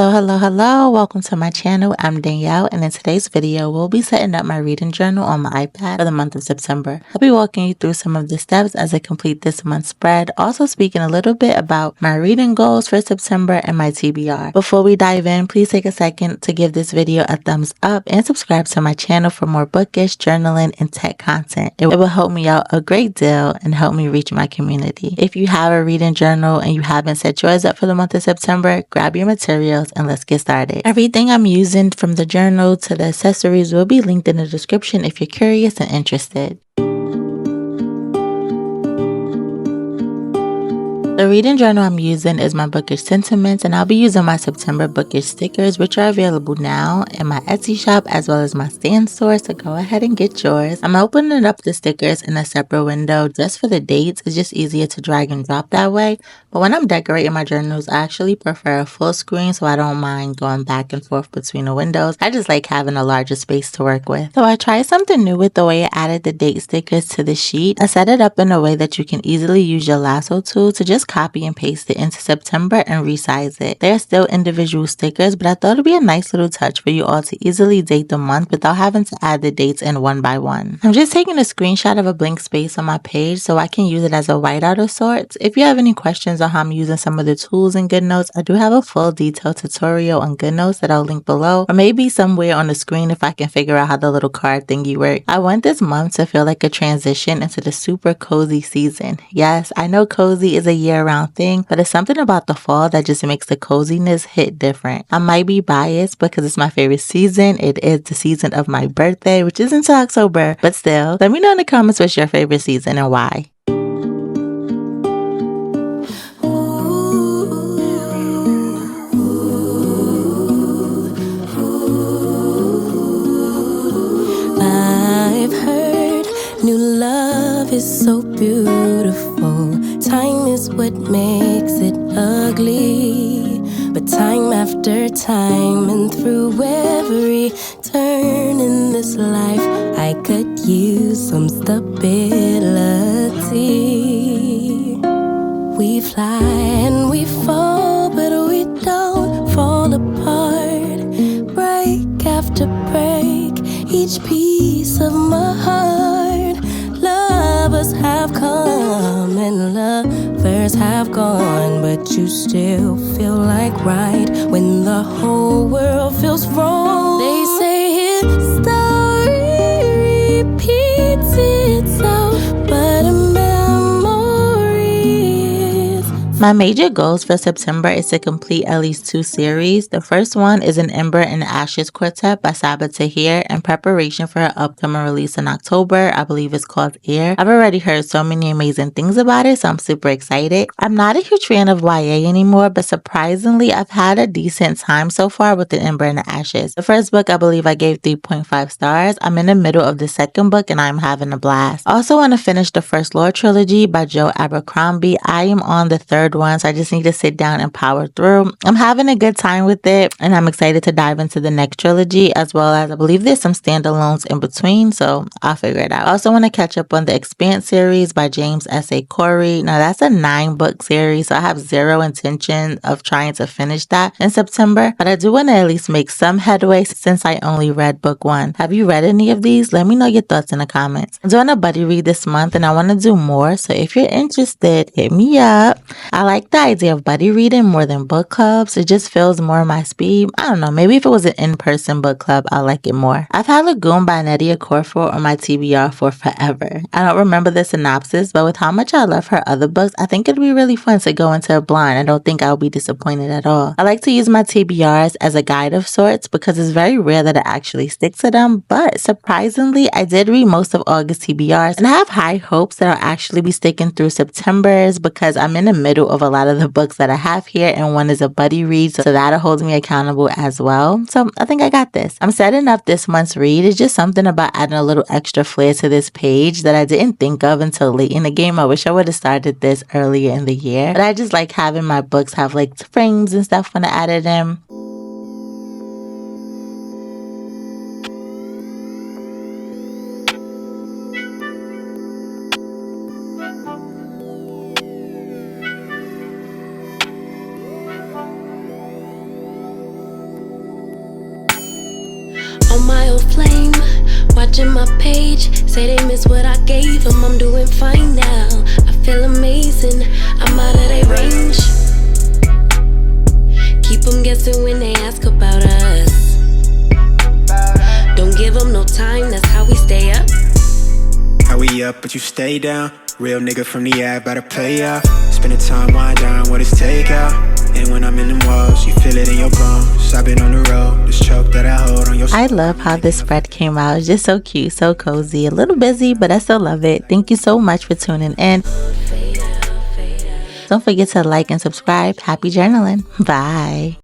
Hello. Welcome to my channel. I'm Danielle, and in today's video, we'll be setting up my reading journal on my iPad for the month of September. I'll be walking you through some of the steps as I complete this month's spread, also speaking a little bit about my reading goals for September and my TBR. Before we dive in, please take a second to give this video a thumbs up and subscribe to my channel for more bookish, journaling, and tech content. It will help me out a great deal and help me reach my community. If you have a reading journal and you haven't set yours up for the month of September, grab your materials and let's get started. Everything I'm using from the journal to the accessories will be linked in the description if you're curious and interested. The reading journal I'm using is my bookish sentiments, and I'll be using my September bookish stickers, which are available now in my Etsy shop as well as my stand store, so go ahead and get yours. I'm opening up the stickers in a separate window just for the dates. It's just easier to drag and drop that way, but when I'm decorating my journals, I actually prefer a full screen, so I don't mind going back and forth between the windows. I just like having a larger space to work with. So I tried something new with the way I added the date stickers to the sheet. I set it up in a way that you can easily use your lasso tool to just copy and paste it into September and resize it. They're still individual stickers, but I thought it'd be a nice little touch for you all to easily date the month without having to add the dates in one by one. I'm just taking a screenshot of a blank space on my page so I can use it as a whiteout of sorts. If you have any questions on how I'm using some of the tools in Goodnotes, I do have a full detailed tutorial on Goodnotes that I'll link below, or maybe somewhere on the screen if I can figure out how the little card thingy works. I want this month to feel like a transition into the super cozy season. Yes, I know cozy is a year-round thing, but it's something about the fall that just makes the coziness hit different. I might be biased because it's my favorite season. It is the season of my birthday, which isn't until October, but still, let me know in the comments what's your favorite season and why. I've heard new love is so beautiful. Time is what makes it ugly. But time after time and through every turn in this life, I could use some stability. We fly and we fall, but we don't fall apart. Break after break, each piece of my heart. Lovers have come and lovers have gone, but you still feel like right when the whole world feels wrong. They say history repeats itself, but a memory is. My major goals for September is to complete at least 2 series. The first one is an Ember and Ashes quartet by Saba Tahir in preparation for her upcoming release in October. I believe it's called Air. I've already heard so many amazing things about it, so I'm super excited. I'm not a huge fan of YA anymore, but surprisingly, I've had a decent time so far with the Ember and the Ashes. The first book, I believe I gave 3.5 stars. I'm in the middle of the second book and I'm having a blast. I also want to finish the First Lord trilogy by Joe Abercrombie. I am on the third one, so I just need to sit down and power through. I'm having a good time with it, and I'm excited to dive into the next trilogy, as well as I believe there's some standalones in between, so I'll figure it out. I also want to catch up on the Expanse series by James S.A. Corey. Now, that's a 9-book series, so I have zero intention of trying to finish that in September, but I do want to at least make some headway since I only read book 1. Have you read any of these? Let me know your thoughts in the comments. I'm doing a buddy read this month, and I want to do more, so if you're interested, hit me up. I like the idea of buddy reading more than book clubs. It just feels more my speed. I don't know, maybe if it was an in-person book club, I'll like it more. I've had Lagoon by Nnedi Okorafor on my TBR for forever. I don't remember the synopsis, but with how much I love her other books, I think it'd be really fun to go into it blind. I don't think I'll be disappointed at all. I like to use my TBRs as a guide of sorts because it's very rare that I actually stick to them, but surprisingly, I did read most of August TBRs, and I have high hopes that I'll actually be sticking through September's because I'm in the middle of a lot of the books that I have here, and one is a buddy read, so that'll hold me accountable as well. So I think I got this. I'm setting up this month's read. It's just something about adding a little extra flair to this page that I didn't think of until late in the game. I wish I would have started this earlier in the year, but I just like having my books have like frames and stuff when I added them. on my old flame, watching my page, say they miss what I gave them. I'm doing fine now, I feel amazing, I'm out of their range. Keep them guessing when they ask about us. Don't give them no time, that's how we stay up. How we up, but you stay down. Real nigga from the app, better play out. Spending time, wind down, what is takeout. And when I'm in them walls, you feel it in your bones. I've been on the road, this choke that I hold on your... I love how this spread came out. It's just so cute, so cozy. A little busy, but I still love it. Thank you so much for tuning in. Don't forget to like and subscribe. Happy journaling. Bye.